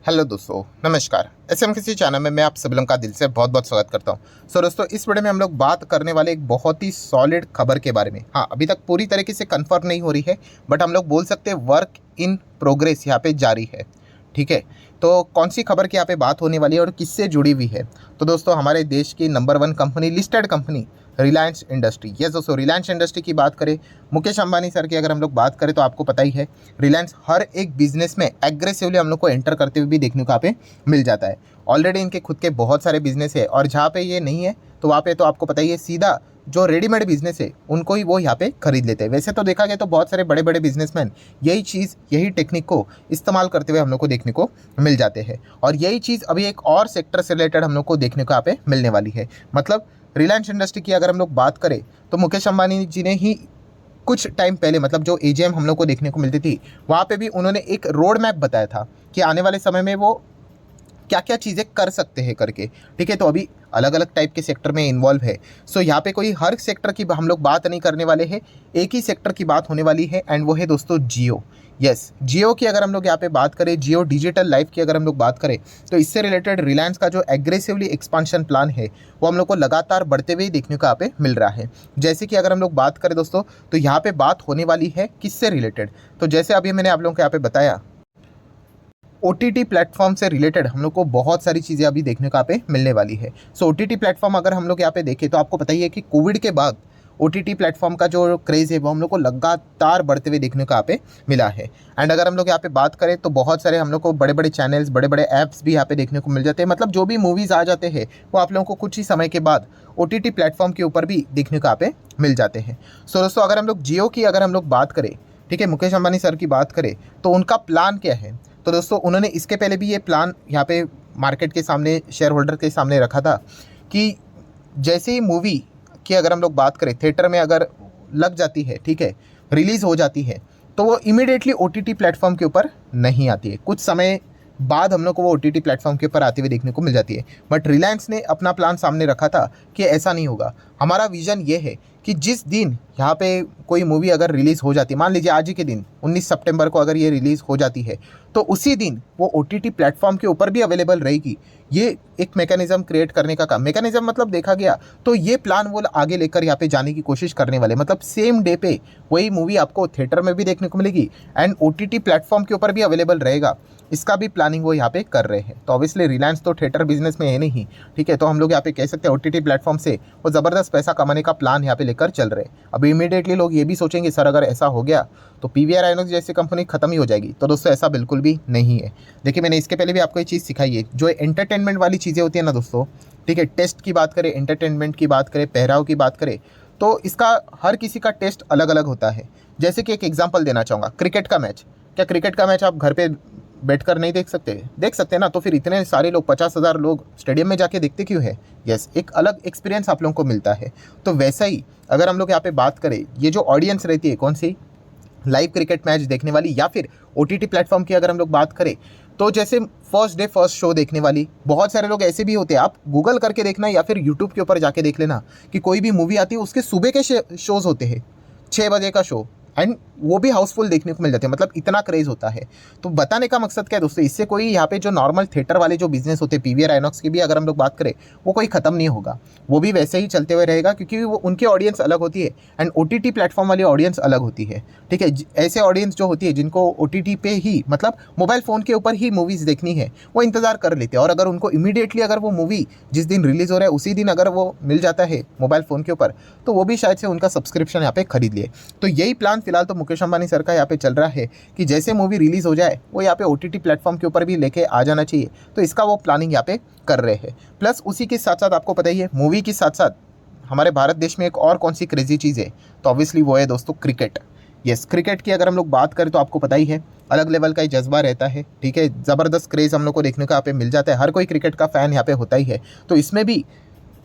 Hello दोस्तों, नमस्कार। SM किसी चैनल में मैं आप सभी लोगों का दिल से बहुत बहुत स्वागत करता हूं। दोस्तों, इस वीडियो में हम लोग बात करने वाले एक बहुत ही सॉलिड खबर के बारे में। हाँ, अभी तक पूरी तरीके से कंफर्म नहीं हो रही है, बट हम लोग बोल सकते हैं वर्क इन प्रोग्रेस यहाँ पे जारी है। ठीक है, तो कौन सी खबर की यहाँ पे बात होने वाली है और किससे जुड़ी हुई है? तो दोस्तों, हमारे देश की number 1 company, listed company Reliance industry. Yes दोस्तों, रिलायंस इंडस्ट्री की बात करें, मुकेश अंबानी सर की अगर हम लोग बात करें तो आपको पता ही है, रिलायंस हर एक बिजनेस में एग्रेसिवली हम लोग को एंटर करते हुए भी देखने को यहाँ पे मिल जाता है। ऑलरेडी इनके खुद के बहुत सारे बिजनेस है, और जहाँ पे ये नहीं है तो वहाँ पे तो आपको पता ही है, सीधा जो रेडीमेड बिजनेस है उनको ही वो यहाँ पे खरीद लेते हैं। वैसे तो देखा गया तो बहुत सारे बड़े बड़े बिजनेसमैन यही चीज़, यही टेक्निक को इस्तेमाल करते हुए हम लोग को देखने को मिल जाते हैं, और यही चीज़ अभी एक और सेक्टर से रिलेटेड हम लोग को देखने को यहाँ पे मिलने वाली है। मतलब रिलायंस इंडस्ट्री की अगर हम लोग बात करें तो मुकेश अंबानी जी ने ही कुछ टाइम पहले, मतलब जो एजीएम हम लोग को देखने को मिलती थी, वहाँ पे भी उन्होंने एक रोड मैप बताया था कि आने वाले समय में वो क्या क्या चीज़ें कर सकते हैं करके। ठीक है, तो अभी अलग अलग टाइप के सेक्टर में इन्वॉल्व है। सो यहाँ पे कोई हर सेक्टर की हम लोग बात नहीं करने वाले हैं, एक ही सेक्टर की बात होने वाली है, एंड वो है दोस्तों जियो। यस, जियो की अगर हम लोग यहाँ पे बात करें, जियो डिजिटल लाइफ की अगर हम लोग बात करें, तो इससे रिलेटेड रिलायंस का जो एग्रेसिवली एक्सपांशन प्लान है वो हम लोग को लगातार बढ़ते हुए देखने को यहाँ पे मिल रहा है। जैसे कि अगर हम लोग बात करें दोस्तों, तो यहाँ पे बात होने वाली है किससे रिलेटेड? तो जैसे अभी मैंने आप लोगों को यहाँ पे बताया, OTT प्लेटफॉर्म से रिलेटेड हम लोग को बहुत सारी चीज़ें अभी देखने को यहाँ पे मिलने वाली है। सो OTT प्लेटफॉर्म अगर हम लोग यहाँ पे देखें तो आपको पता ही है कि कोविड के बाद OTT प्लेटफॉर्म का जो क्रेज़ है वो हम लोग को लगातार बढ़ते हुए देखने को यहाँ पे मिला है। एंड अगर हम लोग यहाँ पे बात करें तो बहुत सारे हम लोग को बड़े बड़े चैनल्स, बड़े बड़े ऐप्स भी यहाँ पे देखने को मिल जाते हैं। मतलब जो भी मूवीज़ आ जाते हैं वो आप लोगों को कुछ ही समय के बाद OTT प्लेटफॉर्म के ऊपर भी देखने को यहाँ पे मिल जाते हैं। सो दोस्तों, अगर हम लोग जियो की अगर हम लोग बात करें, ठीक है, मुकेश अंबानी सर की बात करें, तो उनका प्लान क्या है? तो दोस्तों, उन्होंने इसके पहले भी ये प्लान यहाँ पे मार्केट के सामने, शेयर होल्डर के सामने रखा था कि जैसे ही मूवी की अगर हम लोग बात करें, थिएटर में अगर लग जाती है, ठीक है, रिलीज़ हो जाती है, तो वो इमीडिएटली OTT प्लेटफॉर्म के ऊपर नहीं आती है। कुछ समय बाद हम लोग को वो OTT प्लेटफॉर्म के ऊपर आते हुए देखने को मिल जाती है। बट रिलायंस ने अपना प्लान सामने रखा था कि ऐसा नहीं होगा। हमारा विजन ये है कि जिस दिन यहाँ पे कोई मूवी अगर रिलीज़ हो जाती है, मान लीजिए आज ही के दिन 19 सितंबर को अगर ये रिलीज़ हो जाती है, तो उसी दिन वो OTT प्लेटफॉर्म के ऊपर भी अवेलेबल रहेगी। ये एक मैकेनिज्म क्रिएट करने का काम, मैकेनिज्म मतलब देखा गया तो ये प्लान वो आगे लेकर यहाँ पे जाने की कोशिश करने वाले। मतलब सेम डे पे वही मूवी आपको थिएटर में भी देखने को मिलेगी एंड OTT प्लेटफॉर्म के ऊपर भी अवेलेबल रहेगा। इसका भी प्लानिंग वो यहाँ पे कर रहे हैं। तो ऑब्वियसली रिलायंस तो थिएटर बिजनेस में है नहीं, ठीक है, तो हम लोग यहाँ पे कह सकते हैं OTT प्लेटफॉर्म से वो ज़बरदस्त पैसा कमाने का प्लान यहाँ पे लेकर चल रहे हैं। अभी इमीडिएटली लोग ये भी सोचेंगे, सर अगर ऐसा हो गया तो PVR आइनॉक्स जैसी कंपनी खत्म ही हो जाएगी। तो दोस्तों, ऐसा बिल्कुल भी नहीं है। देखिए, मैंने इसके पहले भी आपको ये चीज़ सिखाई है, जो एंटरटेनमेंट वाली चीज़ें होती है ना दोस्तों, ठीक है, टेस्ट की बात करें, एंटरटेनमेंट की बात करें, पहराव की बात करें, तो इसका हर किसी का टेस्ट अलग अलग होता है। जैसे कि एक एग्जांपल देना चाहूँगा, क्रिकेट का मैच। क्या क्रिकेट का मैच आप घर पे बैठकर नहीं देख सकते? देख सकते हैं ना। तो फिर इतने सारे लोग, 50,000 लोग स्टेडियम में जाके देखते क्यों है? यस, एक अलग एक्सपीरियंस आप लोगों को मिलता है। तो वैसा ही अगर हम लोग यहाँ पे बात करें, ये जो ऑडियंस रहती है कौन सी, लाइव क्रिकेट मैच देखने वाली, या फिर OTT प्लेटफॉर्म की अगर हम लोग बात करें, तो जैसे फर्स्ट डे फर्स्ट शो देखने वाली बहुत सारे लोग ऐसे भी होते हैं। आप गूगल करके देखना या फिर यूट्यूब के ऊपर जाके देख लेना कि कोई भी मूवी आती है, उसके सुबह के शोज़ होते हैं, 6 बजे का शो, एंड वो भी हाउसफुल देखने को मिल जाते हैं। मतलब इतना क्रेज़ होता है। तो बताने का मकसद क्या है दोस्तों, इससे कोई यहाँ पे जो नॉर्मल थिएटर वाले जो बिजनेस होते हैं, PVR आइनॉक्स की भी अगर हम लोग बात करें, वो कोई ख़त्म नहीं होगा। वो भी वैसे ही चलते हुए रहेगा, क्योंकि वो उनकी ऑडियंस अलग होती है एंड OTT प्लेटफॉर्म वाली ऑडियंस अलग होती है। ठीक है, ऐसे ऑडियंस जो होती है जिनको OTT पे ही, मतलब मोबाइल फ़ोन के ऊपर ही मूवीज़ देखनी है, वो इंतज़ार कर लेते हैं। और अगर उनको इमीडिएटली अगर वो मूवी जिस दिन रिलीज़ हो रहा है उसी दिन अगर वो मिल जाता है मोबाइल फ़ोन के ऊपर, तो वो भी शायद से उनका सब्सक्रिप्शन यहाँ पे खरीद लिए। तो यही प्लान फिलहाल तो मुकेश अंबानी सर का यहाँ पे चल रहा है कि जैसे मूवी रिलीज़ हो जाए वो यहाँ पे OTT प्लेटफॉर्म के ऊपर भी लेके आ जाना चाहिए। तो इसका वो प्लानिंग यहाँ पे कर रहे हैं। प्लस उसी के साथ साथ आपको पता ही है, मूवी के साथ साथ हमारे भारत देश में एक और कौन सी क्रेजी चीज़ है, तो ऑब्वियसली वो है दोस्तों क्रिकेट। यस, क्रिकेट की अगर हम लोग बात करें तो आपको पता ही है, अलग लेवल का ही जज्बा रहता है। ठीक है, ज़बरदस्त क्रेज़ हम लोग को देखने को यहाँ पे मिल जाता है। हर कोई क्रिकेट का फ़ैन यहाँ पे होता ही है। तो इसमें भी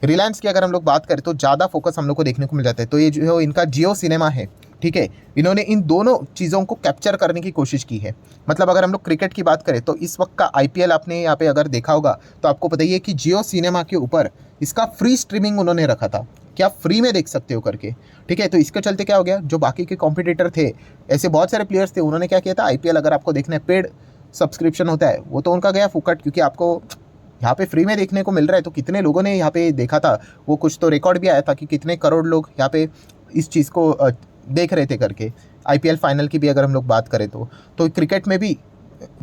रिलायंस की अगर हम लोग बात करें तो ज़्यादा फोकस हम लोग को देखने को मिल जाता है। तो ये जो इनका जियो सिनेमा है, ठीक है, इन्होंने इन दोनों चीज़ों को कैप्चर करने की कोशिश की है। मतलब अगर हम लोग क्रिकेट की बात करें तो इस वक्त का IPL आपने यहाँ पे अगर देखा होगा तो आपको पता ही है कि जियो सिनेमा के ऊपर इसका फ्री स्ट्रीमिंग उन्होंने रखा था कि आप फ्री में देख सकते हो करके। ठीक है, तो इसके चलते क्या हो गया, जो बाकी के कॉम्पिटिटर थे, ऐसे बहुत सारे प्लेयर्स थे, उन्होंने क्या किया था, IPL अगर आपको देखना है पेड सब्सक्रिप्शन होता है वो तो उनका गया फुकट, क्योंकि आपको यहाँ पे फ्री में देखने को मिल रहा है। तो कितने लोगों ने यहाँ पे देखा था, वो कुछ तो रिकॉर्ड भी आया था कि कितने करोड़ लोग यहाँ पे इस चीज़ को देख रहे थे करके। आईपीएल फाइनल की भी अगर हम लोग बात करें तो क्रिकेट में भी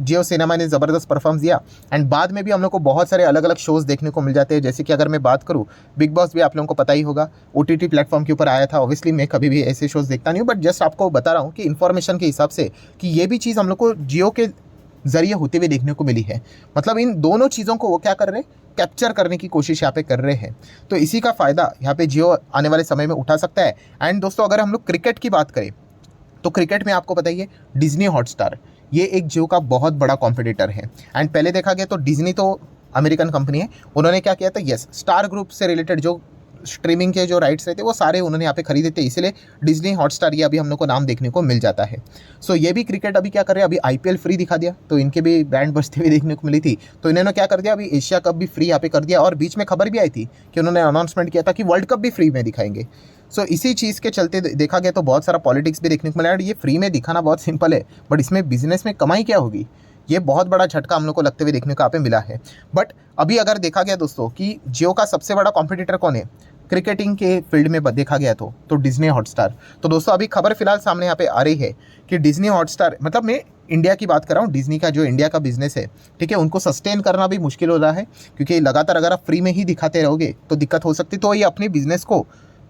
जियो सिनेमा ने ज़बरदस्त परफॉर्म दिया। एंड बाद में भी हम लोग को बहुत सारे अलग अलग शोज़ देखने को मिल जाते हैं। जैसे कि अगर मैं बात करूँ, बिग बॉस भी आप लोगों को पता ही होगा, ओटीटी प्लेटफॉर्म के ऊपर आया था। ऑब्वियसली मैं कभी भी ऐसे शोज़ देखता नहीं हूँ, बट जस्ट आपको बता रहा हूँ कि इन्फॉर्मेशन के हिसाब से कि ये भी चीज़ हम लोग को जियो के ज़रिए होते हुए देखने को मिली है। मतलब इन दोनों चीज़ों को वो क्या कर रहे हैं, कैप्चर करने की कोशिश यहाँ पे कर रहे हैं। तो इसी का फ़ायदा यहाँ पे जियो आने वाले समय में उठा सकता है। एंड दोस्तों, अगर हम लोग क्रिकेट की बात करें तो क्रिकेट में आपको पता ही है, डिज्नी हॉटस्टार ये एक जियो का बहुत बड़ा कॉम्पिटिटर है। एंड पहले देखा गया तो डिज्नी तो अमेरिकन कंपनी है, उन्होंने क्या किया था, यस, स्टार ग्रुप से रिलेटेड जो स्ट्रीमिंग के जो राइट्स रहते वो सारे उन्होंने यहाँ पे खरीदे थे, इसलिए डिज्नी हॉटस्टार ये अभी हम लोग को नाम देखने को मिल जाता है। सो ये भी क्रिकेट अभी क्या कर रहे हैं, अभी आईपीएल फ्री दिखा दिया, तो इनके भी बैंड बजते हुए देखने को मिली थी। तो इन्होंने क्या कर दिया, अभी एशिया कप भी फ्री यहाँ पे कर दिया। और बीच में खबर भी आई थी कि उन्होंने अनाउंसमेंट किया था कि वर्ल्ड कप भी फ्री में दिखाएंगे। सो इसी चीज़ के चलते देखा गया तो बहुत सारा पॉलिटिक्स भी देखने को मिला। ये फ्री में दिखाना बहुत सिंपल है, बट इसमें बिजनेस में कमाई क्या होगी, ये बहुत बड़ा झटका हम लोग को लगते हुए देखने को यहाँ पे मिला है। बट अभी अगर देखा गया दोस्तों कि जियो का सबसे बड़ा कॉम्पिटिटर कौन है क्रिकेटिंग के फील्ड में देखा गया तो डिज्नी हॉटस्टार। तो दोस्तों अभी खबर फिलहाल सामने यहाँ पे आ रही है कि डिज्नी हॉटस्टार, मतलब मैं इंडिया की बात कर रहा हूँ, डिज्नी का जो इंडिया का बिजनेस है, ठीक है, उनको सस्टेन करना भी मुश्किल हो रहा है, क्योंकि लगातार अगर आप फ्री में ही दिखाते रहोगे तो दिक्कत हो सकती है। तो ये अपने बिजनेस को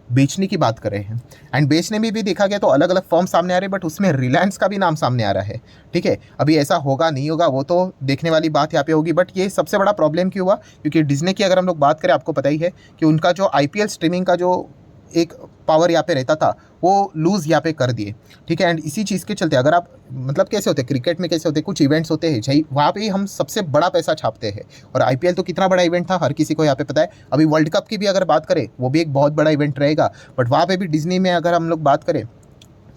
बेचने की बात कर रहे हैं। एंड बेचने में भी देखा गया तो अलग अलग फॉर्म सामने आ रहे हैं, बट उसमें रिलायंस का भी नाम सामने आ रहा है। ठीक है, अभी ऐसा होगा नहीं होगा वो तो देखने वाली बात यहाँ पे होगी। बट ये सबसे बड़ा प्रॉब्लम क्यों हुआ, क्योंकि डिज्नी की अगर हम लोग बात करें, आपको पता ही है कि उनका जो आईपीएल स्ट्रीमिंग का जो एक पावर यहाँ पे रहता था वो लूज़ यहाँ पे कर दिए। ठीक है, एंड इसी चीज़ के चलते अगर आप, मतलब कैसे होते हैं क्रिकेट में, कैसे होते हैं कुछ इवेंट्स होते हैं जहाँ वहाँ पे ही हम सबसे बड़ा पैसा छापते हैं। और आईपीएल तो कितना बड़ा इवेंट था, हर किसी को यहाँ पे पता है। अभी वर्ल्ड कप की भी अगर बात करें, वो भी एक बहुत बड़ा इवेंट रहेगा, बट वहाँ पे भी डिज्नी में अगर हम लोग बात करें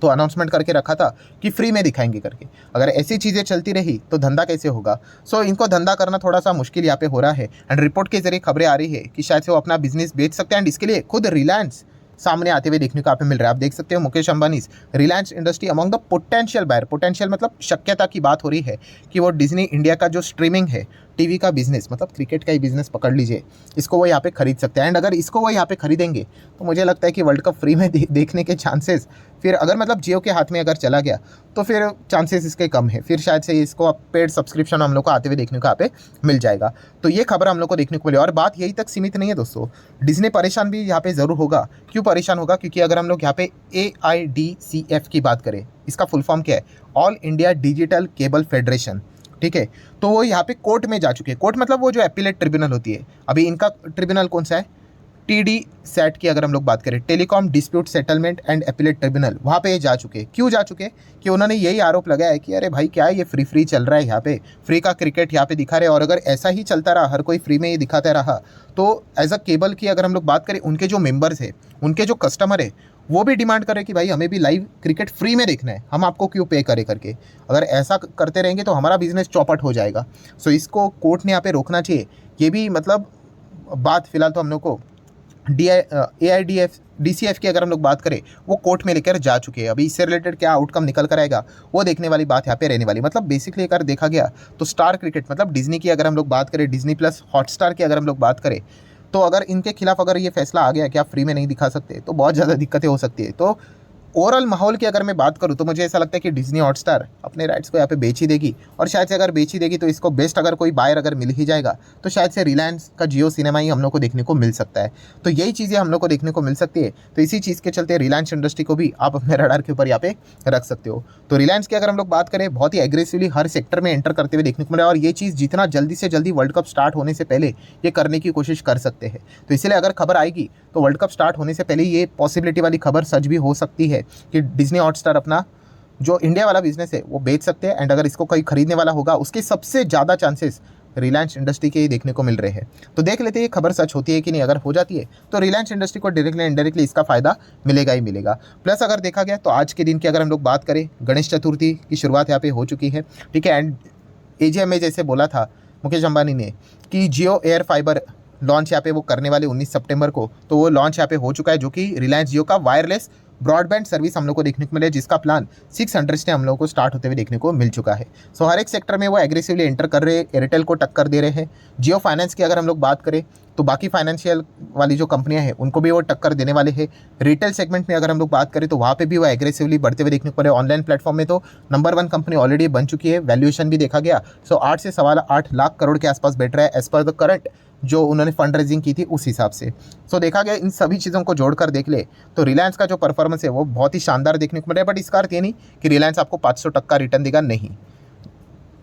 तो अनाउंसमेंट करके रखा था कि फ्री में दिखाएंगे करके। अगर ऐसी चीज़ें चलती रही तो धंधा कैसे होगा। सो इनको धंधा करना थोड़ा सा मुश्किल यहाँ पे हो रहा है। एंड रिपोर्ट के जरिए खबरें आ रही है कि शायद से वो अपना बिजनेस बेच सकते हैं। एंड इसके लिए खुद रिलायंस सामने आते हुए देखने को आप मिल रहा है। आप देख सकते हो Mukesh Ambani Reliance industry among the potential buyer, potential मतलब शक्यता की बात हो रही है कि वो डिज्नी इंडिया का जो स्ट्रीमिंग है, टीवी का बिजनेस, मतलब क्रिकेट का ही बिजनेस पकड़ लीजिए, इसको वो यहाँ पे खरीद सकते हैं। एंड अगर इसको वो यहाँ पे खरीदेंगे तो मुझे लगता है कि वर्ल्ड कप फ्री में देखने के चांसेस, फिर अगर मतलब जियो के हाथ में अगर चला गया तो फिर चांसेस इसके कम है। फिर शायद से इसको पेड सब्सक्रिप्शन हम लोग को आते हुए देखने को यहाँ पे मिल जाएगा। तो ये खबर हम लोग को देखने को मिली। और बात यही तक सीमित नहीं है दोस्तों, डिज्नी परेशान भी यहाँ पे ज़रूर होगा। क्यों परेशान होगा, क्योंकि अगर हम लोग यहाँ पे AIDCF की बात करें, इसका फुल फॉर्म क्या है, all India digital cable federation. ठीक है, तो वो यहाँ पे कोर्ट में जा चुके हैं। कोर्ट मतलब वो जो एपीलेट ट्रिब्यूनल होती है, अभी इनका ट्रिब्यूनल कौन सा है, TDSAT की अगर हम लोग बात करें, telecom dispute settlement and appellate tribunal, वहाँ पे ये जा चुके हैं। क्यों जा चुके हैं, कि उन्होंने यही आरोप लगाया है कि अरे भाई क्या है ये फ्री चल रहा है, यहाँ पे फ्री का क्रिकेट यहाँ पे दिखा रहे हैं। और अगर ऐसा ही चलता रहा, हर कोई फ्री में ही दिखाता रहा, तो एज अ केबल की अगर हम लोग बात करें, उनके जो मेंबर्स है, उनके जो कस्टमर है, वो भी डिमांड कर रहे हैं कि भाई हमें भी लाइव क्रिकेट फ्री में देखना है, हम आपको क्यों पे करें करके। अगर ऐसा करते रहेंगे तो हमारा बिजनेस चौपट हो जाएगा। सो इसको कोर्ट ने यहाँ पे रोकना चाहिए। ये भी मतलब बात फिलहाल तो हम लोग को AIDCF की अगर हम लोग बात करें, वो कोर्ट में लेकर जा चुके हैं। अभी इससे रिलेटेड क्या आउटकम निकल कर आएगा वो देखने वाली बात यहाँ पे रहने वाली। मतलब बेसिकली अगर देखा गया तो स्टार क्रिकेट, मतलब डिज्नी की अगर हम लोग बात करें, डिज्नी प्लस हॉटस्टार की अगर हम लोग बात करें, तो अगर इनके खिलाफ अगर ये फैसला आ गया कि आप फ्री में नहीं दिखा सकते, तो बहुत ज़्यादा दिक्कतें हो सकती है। तो ओवरऑल माहौल की अगर मैं बात करूँ तो मुझे ऐसा लगता है कि डिज्नी हॉटस्टार अपने राइट्स को यहाँ पे बेच ही देगी। और शायद से अगर बेच ही देगी तो इसको बेस्ट अगर कोई बायर अगर मिल ही जाएगा तो शायद से रिलायंस का जियो सिनेमा ही हम लोग को देखने को मिल सकता है। तो यही चीज़ें हम लोग को देखने को मिल सकती है। तो इसी चीज़ के चलते रिलायंस इंडस्ट्री को भी आप अपने रडार के ऊपर यहाँ पे रख सकते हो। तो रिलायंस की अगर हम लोग बात करें, बहुत ही एग्रेसिवली हर सेक्टर में एंटर करते हुए देखने को मिला है। और ये चीज़ जितना जल्दी से जल्दी वर्ल्ड कप स्टार्ट होने से पहले ये करने की कोशिश कर सकते हैं। तो इसलिए अगर खबर आएगी तो वर्ल्ड कप स्टार्ट होने से पहले ये पॉसिबिलिटी वाली खबर सच भी हो सकती है कि डिज्नी हॉटस्टार अपना जो इंडिया वाला बिजनेस है वो बेच सकते हैं। एंड अगर इसको कोई खरीदने वाला होगा, उसके सबसे ज़्यादा चांसेस रिलायंस इंडस्ट्री के ही देखने को मिल रहे हैं। तो देख लेते हैं ये खबर सच होती है कि नहीं। अगर हो जाती है तो रिलायंस इंडस्ट्री को डायरेक्टली इनडायरेक्टली इसका फ़ायदा मिलेगा ही मिलेगा। प्लस अगर देखा गया तो आज के दिन की अगर हम लोग बात करें, गणेश चतुर्थी की शुरुआत यहाँ पे हो चुकी है। ठीक है, एंड AGM में जैसे बोला था मुकेश अंबानी ने कि जियो एयर फाइबर लॉन्च यहाँ पे वो करने वाले 19 सितंबर को, तो वो लॉन्च यहाँ पे हो चुका है, जो कि रिलायंस जियो का वायरलेस ब्रॉडबैंड सर्विस हम लोग को देखने को मिले, जिसका प्लान 600 से हम लोगों को स्टार्ट होते हुए देखने को मिल चुका है। सो हर एक सेक्टर में वो एग्रेसिवली एंटर कर रहे हैं, एयरटेल को टक्कर दे रहे हैं। जियो फाइनेंस की अगर हम लोग बात करें तो बाकी फाइनेंशियल वाली जो कंपनियां हैं उनको भी वो टक्कर देने वाले हैं। रिटेल सेगमेंट में अगर हम लोग बात करें तो वहाँ पे भी वो एग्रेसिवली बढ़ते हुए देखने को मिले। ऑनलाइन प्लेटफॉर्म में तो नंबर 1 कंपनी ऑलरेडी बन चुकी है, वैल्यूएशन भी देखा गया। सो 8 से 8.25 लाख करोड़ के आसपास बैठ रहा है एज पर द करंट जो उन्होंने फंड रेजिंग की थी उस हिसाब से। सो देखा गया इन सभी चीज़ों को जोड़कर देख ले तो रिलायंस का जो परफॉर्मेंस है वो बहुत ही शानदार देखने को मिला है। बट इसका अर्थ ये नहीं कि रिलायंस आपको 500% रिटर्न देगा, नहीं।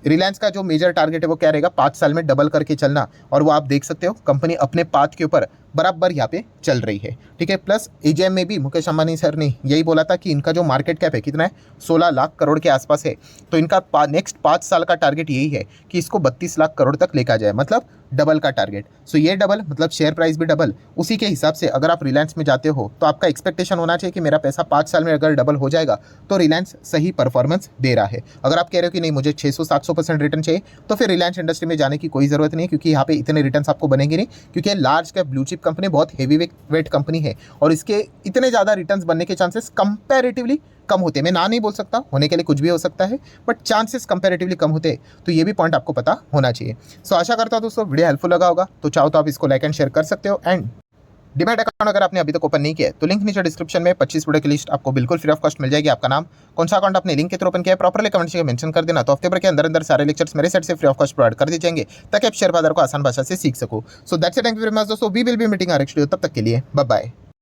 रिलायंस का जो मेजर टारगेट है वो क्या रहेगा, 5 साल में डबल करके चलना। और वो आप देख सकते हो कंपनी अपने पाथ के ऊपर बराबर यहाँ पे चल रही है, ठीक है। प्लस एजीएम में भी मुकेश अंबानी सर ने यही बोला था कि इनका जो मार्केट कैप है कितना है, 16 लाख करोड़ के आसपास है। तो इनका नेक्स्ट 5 साल का टारगेट यही है कि इसको 32 लाख करोड़ तक लेकर जाए, मतलब डबल का टारगेट। सो ये डबल मतलब शेयर प्राइस भी डबल। उसी के हिसाब से अगर आप रिलायंस में जाते हो तो आपका एक्सपेक्टेशन होना चाहिए कि मेरा पैसा 5 साल में अगर डबल हो जाएगा तो रिलायंस सही परफॉर्मेंस दे रहा है। अगर आप कह रहे हो कि नहीं मुझे 600-700% रिटर्न चाहिए तो फिर रिलायंस इंडस्ट्री में जाने की कोई ज़रूरत नहीं है, क्योंकि यहाँ पे इतने रिटर्न्स आपको बनेंगे नहीं, क्योंकि large cap blue chip company बहुत हेवी वेट कंपनी है और इसके इतने ज़्यादा रिटर्न्स बनने के चांसेस कंपैरेटिवली कम होते हैं। मैं ना नहीं बोल सकता, होने के लिए कुछ भी हो सकता है, बट चांसेस कंपैरेटिवली कम होते हैं। तो ये भी पॉइंट आपको पता होना चाहिए। सो आशा करता हूँ दोस्तों वीडियो हेल्पफुल लगा होगा, तो चाहो तो आप इसको लाइक एंड शेयर कर सकते हो। एंड डिमैट अकाउंट अगर आपने अभी तक ओपन नहीं किया तो लिंक नीचे डिस्क्रिप्शन में 25 वीडियो की लिस्ट आपको बिल्कुल फ्री ऑफ कॉस्ट मिल जाएगी। आपका नाम, कौन सा अकाउंट आपने लिंक के थ्रू ओपन किया है, प्रॉपर्ली कमेंट से मेंशन कर देना। तो हफ्ते भर के अंदर सारे लेक्चर्स मेरे साइड से फ्री ऑफ कॉस्ट प्रोवाइड कर दिए जाएंगे ताकि आप शेयर बाजार को आसान भाषा से सीख सको। So that's it, thank you very much दोस्तों, we will be meeting our next video, तब तक के लिए बाय बाय।